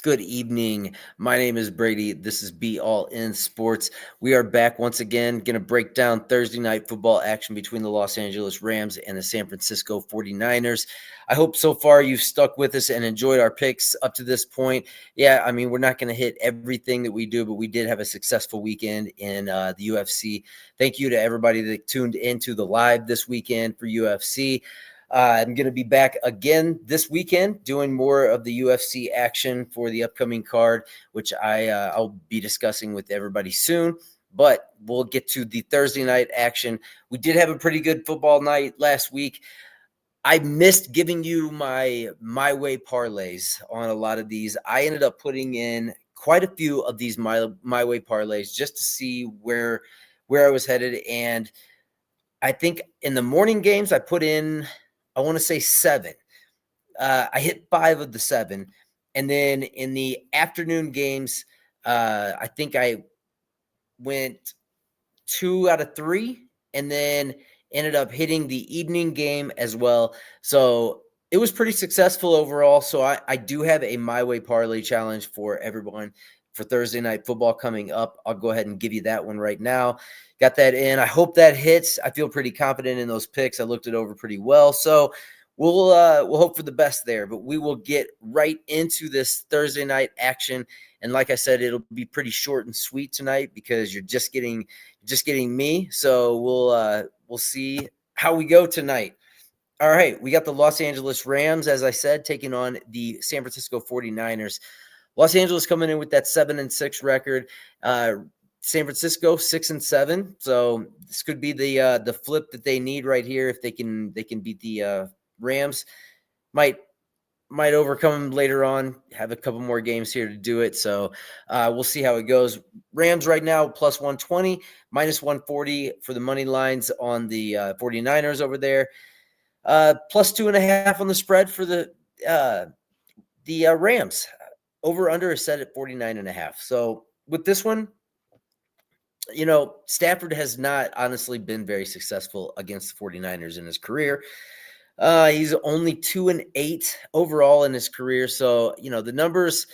Good evening. My name is Brady. This is Be All In Sports. We are back once again, going to break down Thursday night football action between the Los Angeles Rams and the San Francisco 49ers. I hope so far you've stuck with us and enjoyed our picks up to this point. Yeah, I mean, we're not going to hit everything that we do, but we did have a successful weekend in the UFC. Thank you to everybody that tuned into the live this weekend for UFC. I'm going to be back again this weekend doing more of the UFC action for the upcoming card, which I'll be discussing with everybody soon. But we'll get to the Thursday night action. We did have a pretty good football night last week. I missed giving you my way parlays on a lot of these. I ended up putting in quite a few of these my way parlays just to see where I was headed, and I think in the morning games I put in, I want to say 7. I hit 5 of the 7, and then in the afternoon games, I think I went 2 out of 3, and then ended up hitting the evening game as well. So it was pretty successful overall. So I do have a My Way Parlay challenge for everyone for Thursday night football coming up. I'll go ahead and give you that one right now. Got that in. I hope that hits. I feel pretty confident in those picks. I looked it over pretty well. So we'll hope for the best there. But we will get right into this Thursday night action. And like I said, it'll be pretty short and sweet tonight because you're just getting me. So we'll see how we go tonight. All right, we got the Los Angeles Rams, as I said, taking on the San Francisco 49ers. Los Angeles coming in with that 7-6 record. San Francisco 6-7. So this could be the flip that they need right here if they can beat the Rams. Might overcome them later on. Have a couple more games here to do it. So we'll see how it goes. Rams right now plus 120, minus 140 for the money lines on the 49ers over there. Plus 2.5 on the spread for the Rams. Over under is set at 49.5. So with this one, Stafford has not honestly been very successful against the 49ers in his career. He's only 2-8 overall in his career. So, the numbers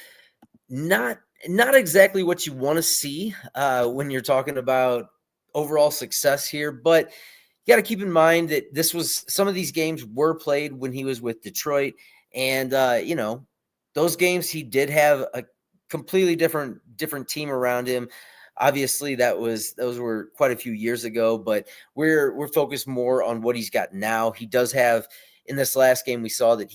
not not exactly what you want to see when you're talking about overall success here, but you got to keep in mind that some of these games were played when he was with Detroit, and those games he did have a completely different team around him. Obviously, those were quite a few years ago, but we're focused more on what he's got now. He does have in this last game we saw that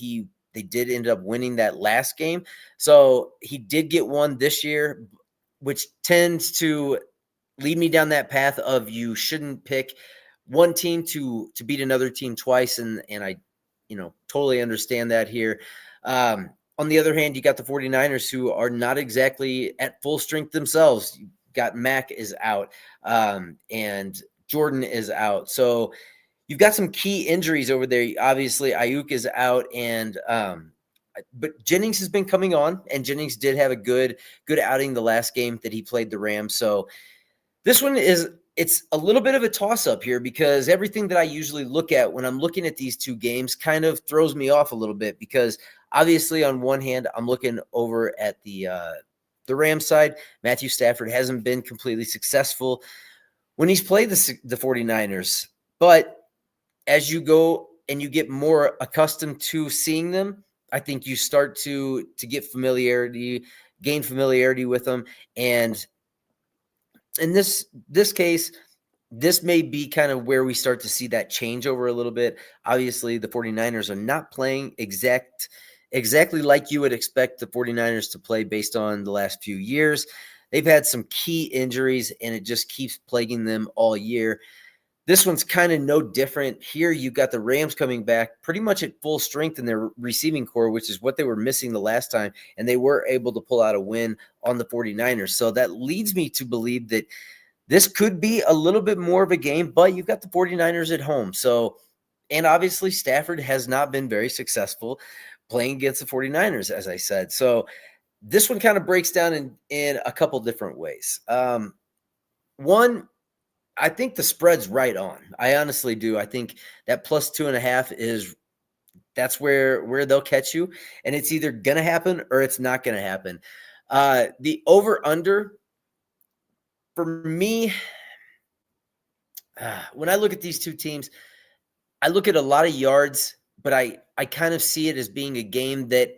they did end up winning that last game. So he did get one this year, which tends to lead me down that path of you shouldn't pick one team to beat another team twice, and I totally understand that here. On the other hand, you got the 49ers who are not exactly at full strength themselves. You got Mac is out, and Jordan is out. So you've got some key injuries over there. Obviously, Ayuk is out, and but Jennings has been coming on, and Jennings did have a good outing the last game that he played the Rams. So this one it's a little bit of a toss up here because everything that I usually look at when I'm looking at these two games kind of throws me off a little bit because obviously on one hand I'm looking over at the Rams side. Matthew Stafford hasn't been completely successful when he's played the 49ers, but as you go and you get more accustomed to seeing them, I think you start to gain familiarity with them. And in this case, this may be kind of where we start to see that change over a little bit. Obviously, the 49ers are not playing exactly like you would expect the 49ers to play based on the last few years. They've had some key injuries, and it just keeps plaguing them all year. This one's kind of no different. Here, you got the Rams coming back pretty much at full strength in their receiving core, which is what they were missing the last time, and they were able to pull out a win on the 49ers. So that leads me to believe that this could be a little bit more of a game, but you've got the 49ers at home. So, and obviously, Stafford has not been very successful playing against the 49ers, as I said. So, this one kind of breaks down in a couple different ways. One, I think the spread's right on. I honestly do. I think that plus 2.5 That's where they'll catch you, and it's either gonna happen or it's not gonna happen. The over under for me, when I look at these two teams, I look at a lot of yards, but I kind of see it as being a game that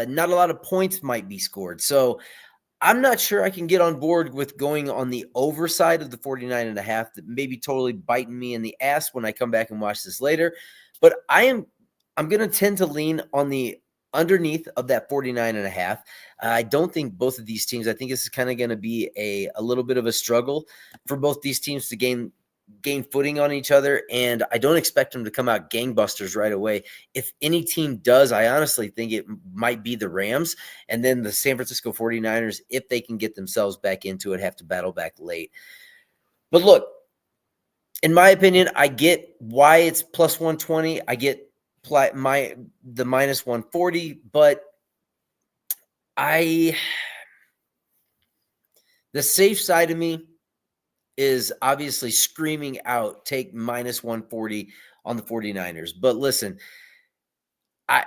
not a lot of points might be scored. So I'm not sure I can get on board with going on the overside of the 49.5. That may be totally biting me in the ass when I come back and watch this later. But I'm going to tend to lean on the underneath of that 49.5. I don't think both of these teams, I think this is kind of going to be a little bit of a struggle for both these teams to gain footing on each other, and I don't expect them to come out gangbusters right away. If any team does, I honestly think it might be the Rams, and then the San Francisco 49ers, if they can get themselves back into it, have to battle back late. But look, in my opinion, I get why it's plus 120. I get the minus 140, but the safe side of me is obviously screaming out, take minus 140 on the 49ers. But listen, I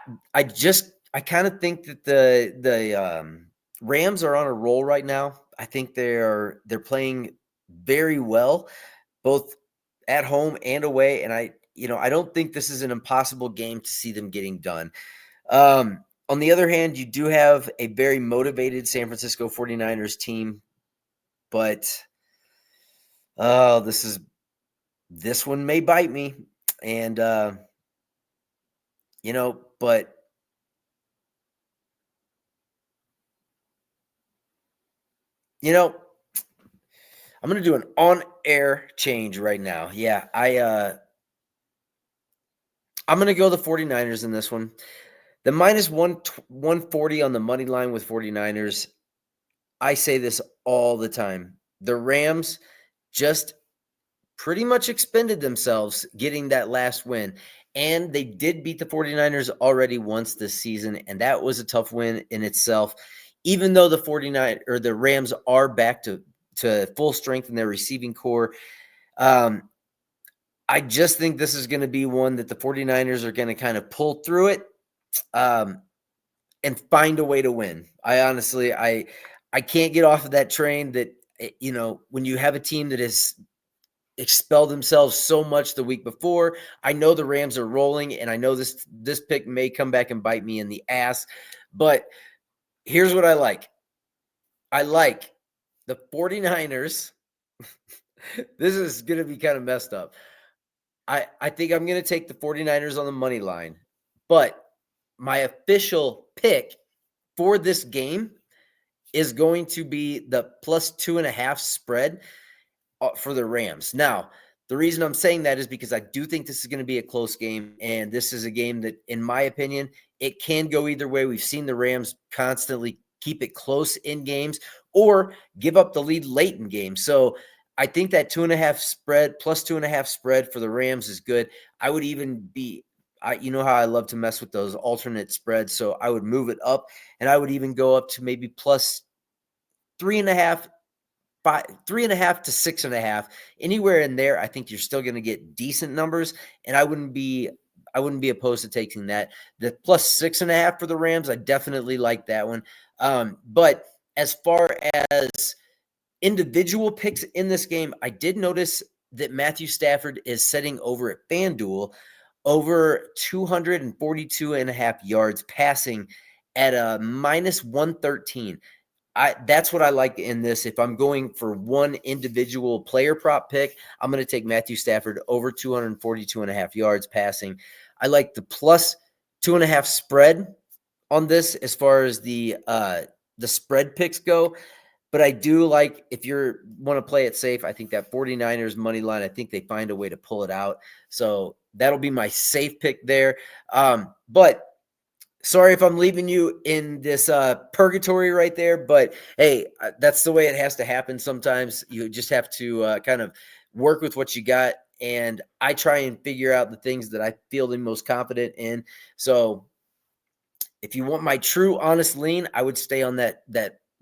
I kind of think that the Rams are on a roll right now. I think they're playing very well, both at home and away. And I don't think this is an impossible game to see them getting done. On the other hand, you do have a very motivated San Francisco 49ers team, but oh, this one may bite me. And but I'm gonna do an on-air change right now. Yeah, I'm gonna go the 49ers in this one. The minus 140 on the money line with 49ers. I say this all the time. The Rams just pretty much expended themselves getting that last win. And they did beat the 49ers already once this season, and that was a tough win in itself. Even though the Rams are back to full strength in their receiving core, I just think this is going to be one that the 49ers are going to kind of pull through it and find a way to win. I honestly, I can't get off of that train that, when you have a team that has expelled themselves so much the week before. I know the Rams are rolling, and I know this pick may come back and bite me in the ass, but here's what I like. I like the 49ers. This is going to be kind of messed up. I think I'm going to take the 49ers on the money line, but my official pick for this game is going to be the plus 2.5 spread for the Rams. Now, the reason I'm saying that is because I do think this is going to be a close game, and this is a game that, in my opinion, it can go either way. We've seen the Rams constantly keep it close in games or give up the lead late in games. So I think that 2.5 spread, plus 2.5 spread for the Rams is good. I would even you know how I love to mess with those alternate spreads. So I would move it up, and I would even go up to maybe plus 3.5, 3.5 to 6.5, anywhere in there. I think you're still going to get decent numbers, and I wouldn't be opposed to taking that. The plus 6.5 for the Rams, I definitely like that one. But as far as individual picks in this game, I did notice that Matthew Stafford is setting over at FanDuel over 242.5 yards passing at a minus 113. That's what I like in this. If I'm going for one individual player prop pick, I'm going to take Matthew Stafford over 242.5 yards passing. I like the plus 2.5 spread on this as far as the spread picks go. But I do like, if you want to play it safe, I think that 49ers money line, I think they find a way to pull it out. So that'll be my safe pick there. But sorry if I'm leaving you in this purgatory right there, but hey, that's the way it has to happen sometimes. You just have to kind of work with what you got, and I try and figure out the things that I feel the most confident in. So if you want my true honest lean, I would stay on that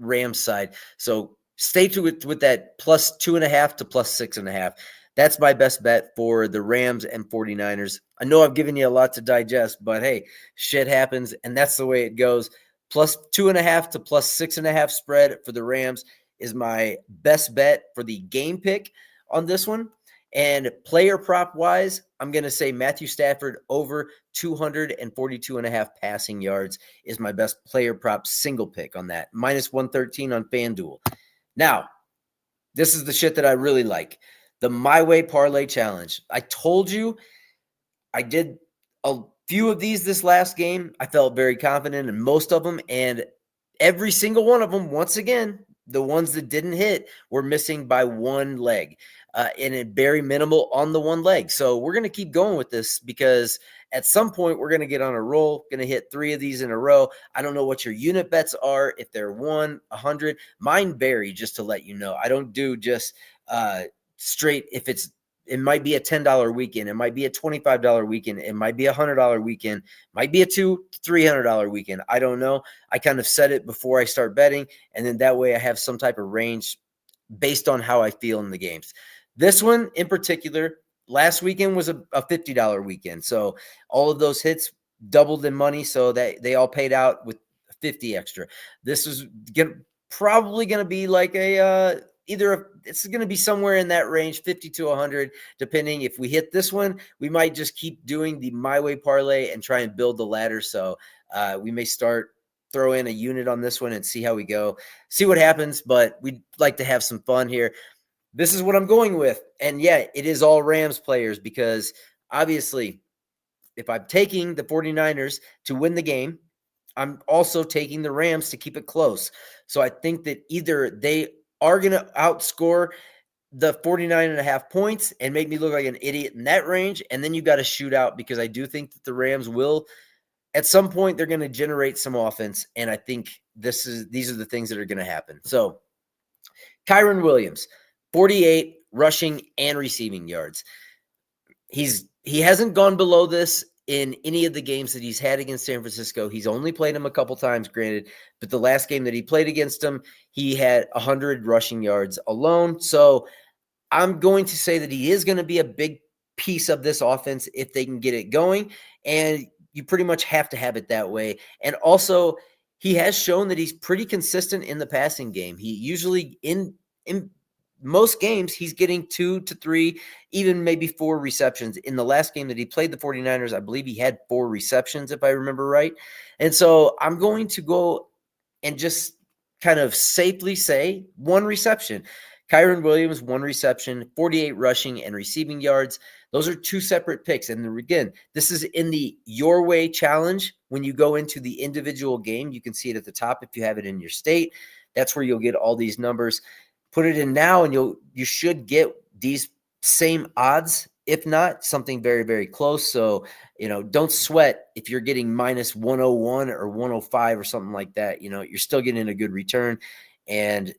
Rams side. So stay to it with that plus 2.5 to plus 6.5. That's my best bet for the Rams and 49ers. I know I've given you a lot to digest, but hey, shit happens, and that's the way it goes. Plus 2.5 to plus 6.5 spread for the Rams is my best bet for the game pick on this one. And player prop wise, I'm going to say Matthew Stafford over 242.5 passing yards is my best player prop single pick on that. Minus 113 on FanDuel. Now, this is the shit that I really like. The My Way Parlay Challenge. I told you I did a few of these this last game. I felt very confident in most of them, and every single one of them, once again, the ones that didn't hit were missing by one leg, and it very minimal on the one leg. So we're going to keep going with this because at some point we're going to get on a roll, going to hit 3 of these in a row. I don't know what your unit bets are, if they're 100. Mine vary, just to let you know. I don't do just straight if it might be a $10 weekend. It might be a $25 weekend. It might be a $100 weekend. Might be a $200 to $300 weekend. I don't know. I kind of set it before I start betting, and then that way I have some type of range based on how I feel in the games. This one in particular, last weekend was a $50 weekend. So all of those hits doubled in money, so that they all paid out with 50 extra. This is probably going to be like a it's going to be somewhere in that range, 50 to 100, depending. If we hit this one, we might just keep doing the My Way parlay and try and build the ladder. So we may throw in a unit on this one and see how we go, see what happens. But we'd like to have some fun here. This is what I'm going with. And yeah, it is all Rams players because obviously if I'm taking the 49ers to win the game, I'm also taking the Rams to keep it close. So I think that either they are going to outscore the 49.5 points and make me look like an idiot in that range. And then you got to shoot out because I do think that the Rams will, at some point, they're going to generate some offense. And I think these are the things that are going to happen. So Kyren Williams, 48 rushing and receiving yards. He hasn't gone below this in any of the games that he's had against San Francisco. He's only played him a couple times, granted, but the last game that he played against him, he had 100 rushing yards alone. So I'm going to say that he is going to be a big piece of this offense if they can get it going, and you pretty much have to have it that way. And also, he has shown that he's pretty consistent in the passing game. He usually in most games, he's getting 2 to 3, even maybe 4 receptions. In the last game that he played the 49ers, I believe he had 4 receptions, if I remember right. And so I'm going to go and just kind of safely say 1 reception. Kyren Williams, 1 reception, 48 rushing and receiving yards. Those are 2 separate picks. And again, this is in the Your Way challenge. When you go into the individual game, you can see it at the top if you have it in your state. That's where you'll get all these numbers. Put it in now, and you should get these same odds, if not something very, very close. So, don't sweat if you're getting minus 101 or 105 or something like that. You're still getting a good return, and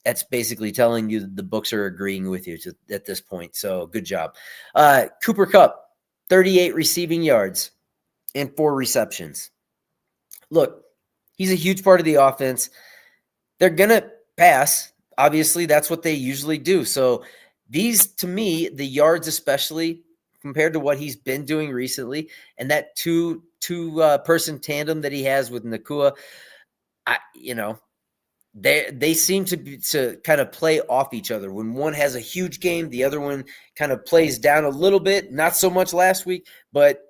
that's basically telling you that the books are agreeing with you at this point. So, good job. Cooper Kupp, 38 receiving yards and 4 receptions. Look, he's a huge part of the offense. They're going to pass. Obviously, that's what they usually do. So these, to me, the yards especially, compared to what he's been doing recently, and that two person tandem that he has with Nakua, they seem to kind of play off each other. When one has a huge game, the other one kind of plays down a little bit. Not so much last week, but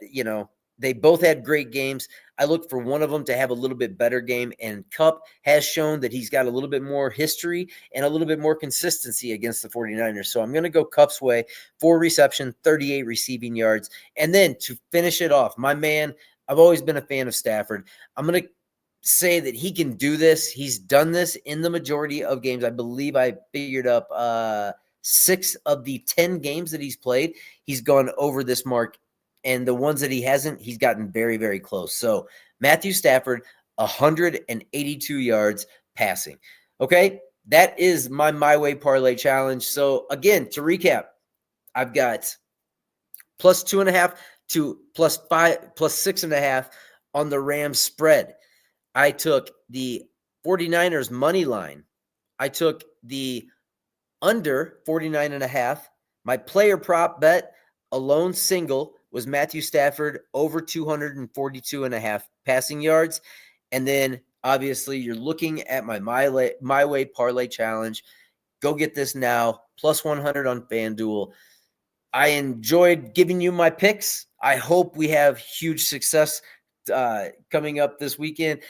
they both had great games. I look for one of them to have a little bit better game, and Kupp has shown that he's got a little bit more history and a little bit more consistency against the 49ers. So I'm going to go Kupp's way, 4 reception, 38 receiving yards. And then to finish it off, my man, I've always been a fan of Stafford. I'm going to say that he can do this. He's done this in the majority of games. I believe I figured up 6 of the 10 games that he's played, he's gone over this mark. And the ones that he hasn't, he's gotten very, very close. So Matthew Stafford, 182 yards passing. Okay, that is my way parlay challenge. So again, to recap, I've got plus 2.5 to plus 5, plus 6.5 on the Rams spread. I took the 49ers money line. I took the under 49.5 My player prop bet, a lone single, was Matthew Stafford over 242 and a half passing yards. And then obviously you're looking at my way parlay challenge. Go get this now, plus 100 on FanDuel. I enjoyed giving you my picks. I hope we have huge success coming up this weekend.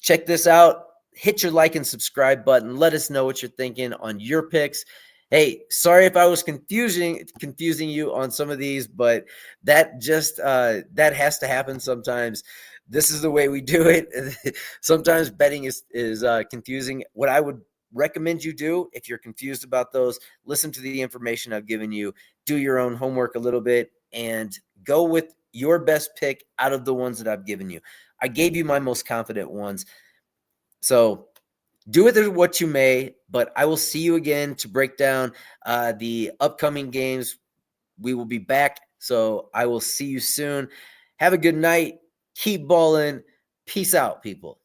Check this out. Hit your like and subscribe button. Let us know what you're thinking on your picks. Hey, sorry if I was confusing you on some of these, but that just that has to happen sometimes. This is the way we do it. Sometimes betting is confusing. What I would recommend you do if you're confused about those, listen to the information I've given you, do your own homework a little bit, and go with your best pick out of the ones that I've given you. I gave you my most confident ones. So do with it what you may, but I will see you again to break down the upcoming games. We will be back. So I will see you soon. Have a good night. Keep balling. Peace out, people.